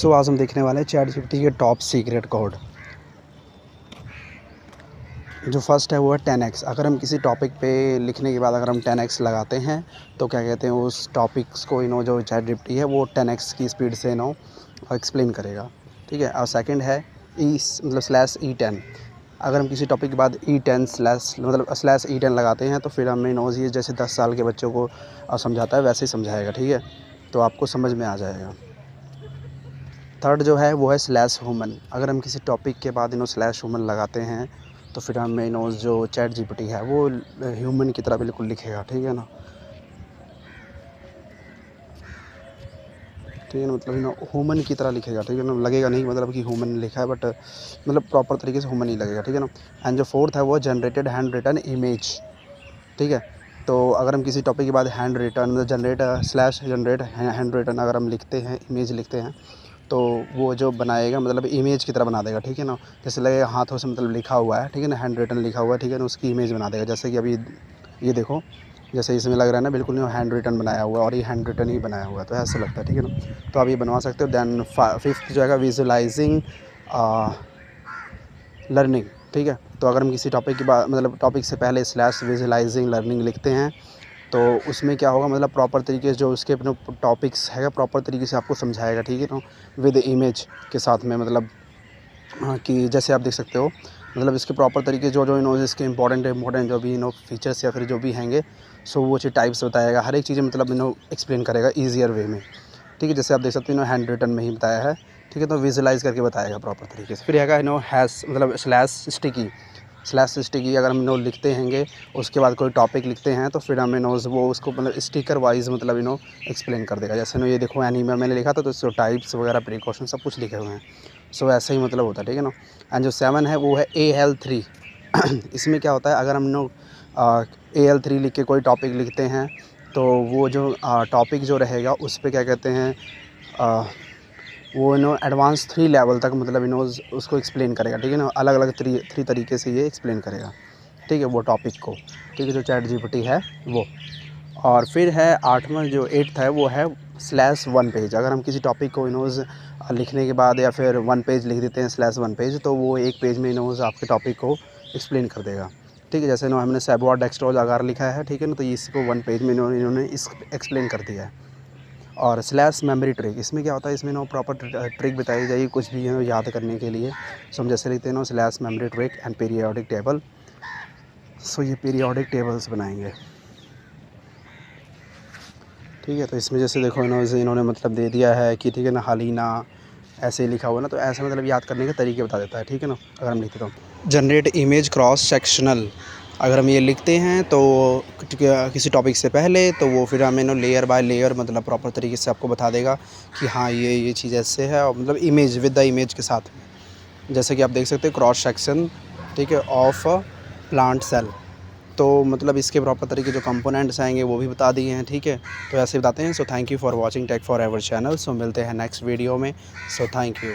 सो आज हम देखने वाले हैं ChatGPT के टॉप सीक्रेट कोड। जो फर्स्ट है वो है 10x। अगर हम किसी टॉपिक पे लिखने के बाद अगर हम 10x लगाते हैं तो क्या कहते हैं उस टॉपिक्स को जो ChatGPT है वो 10x की स्पीड से एक्सप्लेन करेगा। ठीक है। और सेकंड है /E10। अगर हम किसी टॉपिक के बाद E10 /E10 लगाते हैं तो फिर हमें ये जैसे 10 साल के बच्चों को समझाता है वैसे ही समझाएगा। ठीक है, तो आपको समझ में आ जाएगा। थर्ड जो है वो है /human। अगर हम किसी टॉपिक के बाद /human लगाते हैं तो फिर हमें जो ChatGPT है वो ह्यूमन की तरह बिल्कुल लिखेगा। ठीक है ना, ठीक है ना, मतलब ह्यूमन की तरह लिखेगा। ठीक है ना, लगेगा नहीं मतलब कि ह्यूमन लिखा है, बट मतलब प्रॉपर तरीके से ह्यूमन ही लगेगा। ठीक है ना। एंड जो फोर्थ है वो जनरेटेड हैंड रिटन इमेज। ठीक है, तो अगर हम किसी टॉपिक के बाद handwritten /generate handwritten अगर हम लिखते हैं, इमेज लिखते हैं, तो वो जो बनाएगा मतलब इमेज की तरह बना देगा। ठीक है ना, जैसे लगेगा हाथों से मतलब लिखा हुआ है। ठीक है ना, हैंड रिटन लिखा हुआ है। ठीक है ना, उसकी इमेज बना देगा। जैसे कि अभी ये देखो, जैसे इसमें लग रहा है ना बिल्कुल हैंड रिटन बनाया हुआ है, और ये हैंड रिटन ही बनाया हुआ है, तो ऐसा लगता है। ठीक है ना, तो आप ये बनवा सकते हो। दैन फिफ्थ जो है विजुअलाइजिंग लर्निंग। ठीक है, तो अगर हम किसी टॉपिक के बाद मतलब टॉपिक से पहले /विजुअलाइजिंग लर्निंग लिखते हैं तो उसमें क्या होगा मतलब प्रॉपर तरीके से जो उसके अपने टॉपिक्स है प्रॉपर तरीके से आपको समझाएगा। ठीक है ना, विद इमेज के साथ में मतलब कि जैसे आप देख सकते हो मतलब इसके प्रॉपर तरीके जो इसके इंपॉर्टेंट जो भी फीचर्स या फिर जो भी हैंगे, सो वो चीज़ टाइप्स बताएगा, हर एक चीज़ मतलब एक्सप्लेन करेगा ईजियर वे में। ठीक है, जैसे आप देख सकते हो हैंड रिटन में ही बताया है। ठीक है, तो विजुलाइज़ करके बताएगा प्रॉपर तरीके से। फिर हैगा हैश मतलब /स्टिकी। अगर हम लिखते हैंगे उसके बाद कोई टॉपिक लिखते हैं तो फिर हमें वो उसको मतलब स्टिकर वाइज मतलब एक्सप्लेन कर देगा। जैसे ये देखो एनीमे मैंने लिखा था तो इसको टाइप्स वगैरह प्रिकॉशन सब कुछ लिखे हुए हैं। सो ऐसा ही मतलब होता है। ठीक है ना। एंड जो 7 है वो है AL3। इसमें क्या होता है, अगर हम AL3 लिख के कोई टॉपिक लिखते हैं तो वो जो टॉपिक जो रहेगा उस पर क्या कहते हैं वो एडवांस 3 लेवल तक मतलब उसको एक्सप्लेन करेगा। ठीक है ना, अलग अलग थ्री तरीके से ये एक्सप्लेन करेगा। ठीक है, वो टॉपिक को। ठीक है, जो ChatGPT है वो। और फिर है 8वां जो 8th है वो है /1 पेज। अगर हम किसी टॉपिक को लिखने के बाद या फिर 1 पेज लिख देते हैं /1 पेज, तो वो एक पेज में आपके टॉपिक को एक्सप्लेन कर देगा। ठीक है, जैसे हमने सेबॉट डेक्स्ट्रोज अगर लिखा है। ठीक है ना, तो इसको 1 पेज में इन्होंने एक्सप्लेन कर दिया है। और /मेमोरी ट्रिक, इसमें क्या होता है, इसमें प्रॉपर ट्रिक बताई जाएगी कुछ भी याद करने के लिए। सो हम जैसे लिखते हैं /memory trick and periodic table. So ये पीरियोडिक टेबल्स बनाएंगे। ठीक है, तो इसमें जैसे देखो इन्होंने मतलब दे दिया है कि ठीक है ना, हालिना ऐसे लिखा हुआ ना, तो ऐसे मतलब याद करने के तरीके बता देता है। ठीक है ना, अगर हम लिखते तो जनरेट इमेज क्रॉस सेक्शनल। अगर हम ये लिखते हैं तो किसी टॉपिक से पहले तो वो फिर हमें लेयर बाय लेयर मतलब प्रॉपर तरीके से आपको बता देगा कि हाँ ये चीज़ ऐसे है, और मतलब इमेज विद द इमेज के साथ में। जैसे कि आप देख सकते हो क्रॉस सेक्शन। ठीक है, ऑफ प्लांट सेल, तो मतलब इसके प्रॉपर तरीके जो कंपोनेंट्स आएंगे वो भी बता दिए हैं। ठीक है, तो ऐसे बताते हैं। So thank you for watching Tech Forever channel. So मिलते हैं नेक्स्ट वीडियो में। So thank you.